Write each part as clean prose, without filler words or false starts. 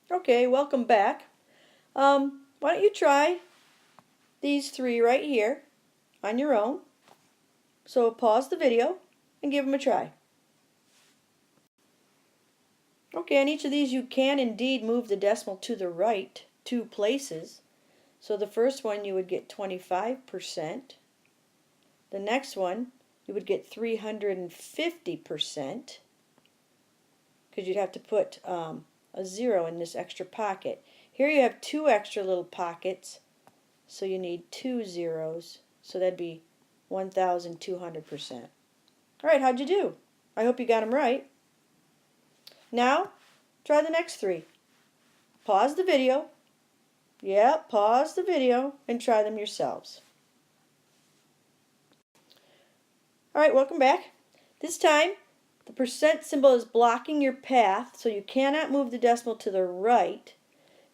Okay, welcome back. Why don't you try these three right here on your own. So pause the video and give them a try. Okay, on each of these you can indeed move the decimal to the right 2 places. So the first one you would get 25%. The next one you would get 350%, because you'd have to put a 0 in this extra pocket. Here you have 2 extra little pockets, so you need 2 zeros, so that'd be 1,200%. Alright, how'd you do? I hope you got them right. Now, try the next three. Pause the video. Yeah, pause the video and try them yourselves. Alright, welcome back. This time, the percent symbol is blocking your path, so you cannot move the decimal to the right.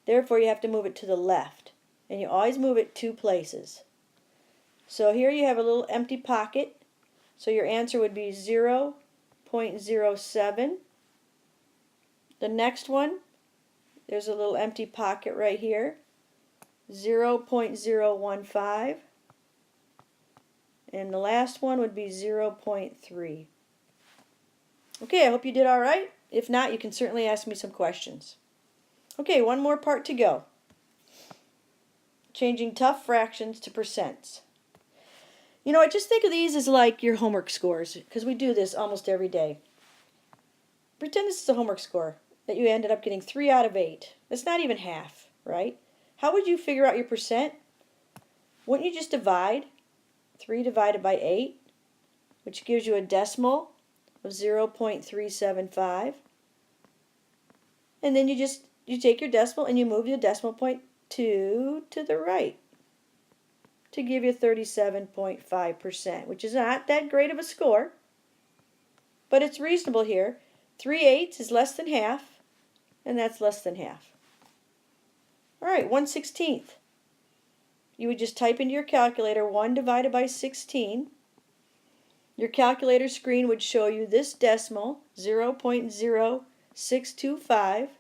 Therefore, you have to move it to the left. And you always move it 2 places. So here you have a little empty pocket. So your answer would be 0.07. The next one, there's a little empty pocket right here. 0.015. And the last one would be 0.3. Okay, I hope you did all right. If not, you can certainly ask me some questions. Okay, one more part to go. Changing tough fractions to percents. You know, I just think of these as like your homework scores, because we do this almost every day. Pretend this is a homework score, that you ended up getting 3 out of 8. That's not even half, right? How would you figure out your percent? Wouldn't you just divide 3 divided by 8, which gives you a decimal of 0.375. And then you take your decimal and you move your decimal point 2 to the right to give you 37.5%, which is not that great of a score, but it's reasonable here. 3/8 is less than half, and that's less than half. Alright, 1/16. You would just type into your calculator 1 divided by 16. Your calculator screen would show you this decimal, 0.0625.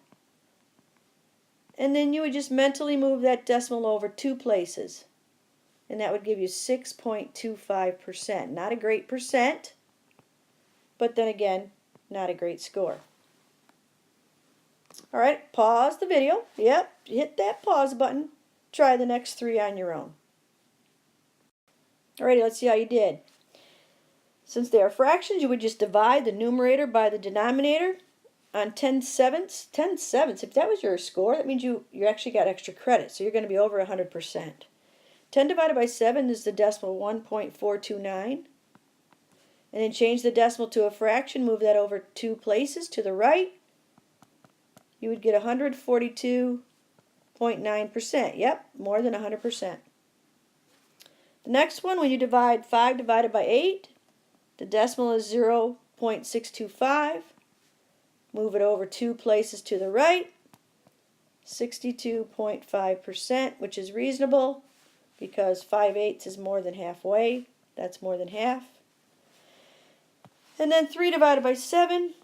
And then you would just mentally move that decimal over 2 places. And that would give you 6.25%. Not a great percent, but then again, not a great score. Alright, pause the video. Yep, hit that pause button. Try the next 3 on your own. Alrighty, let's see how you did. Since they are fractions, you would just divide the numerator by the denominator on 10/7. 10/7, if that was your score, that means you actually got extra credit, so you're going to be over 100%. 10 divided by 7 is the decimal 1.429. And then change the decimal to a fraction, move that over 2 places to the right. You would get 142.9%. Yep, more than 100%. The next one, when you divide 5 divided by 8, the decimal is 0.625. Move it over 2 places to the right. 62.5%, which is reasonable because 5/8 is more than halfway. That's more than half. And then 3 divided by 7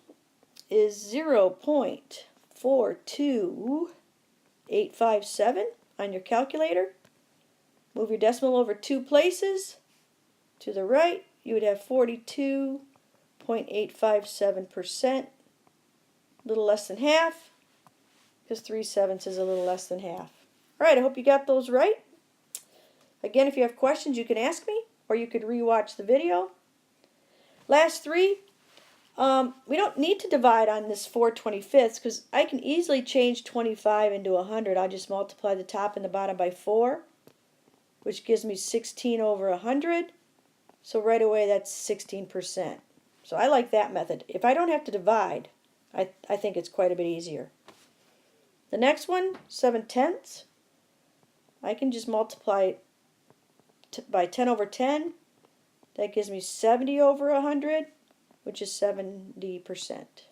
is 0.42857 on your calculator. Move your decimal over 2 places to the right. You would have 42.857%, a little less than half, because 3/7 is a little less than half. Alright, I hope you got those right. Again, if you have questions, you can ask me, or you could re-watch the video. Last 3, we don't need to divide on this 4/25, because I can easily change 25 into 100. I'll just multiply the top and the bottom by 4, which gives me 16 over 100. So right away, that's 16%. So I like that method. If I don't have to divide, I think it's quite a bit easier. The next one, 7/10. I can just multiply by 10 over 10. That gives me 70 over 100, which is 70%.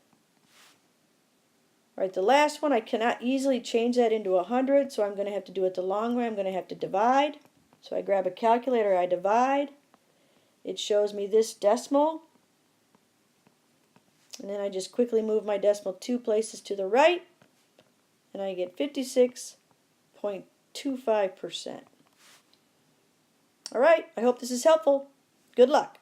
All right, the last one, I cannot easily change that into 100, so I'm going to have to do it the long way. I'm going to have to divide. So I grab a calculator, I divide. It shows me this decimal. And then I just quickly move my decimal 2 places to the right. and I get 56.25%. All right, I hope this is helpful. Good luck.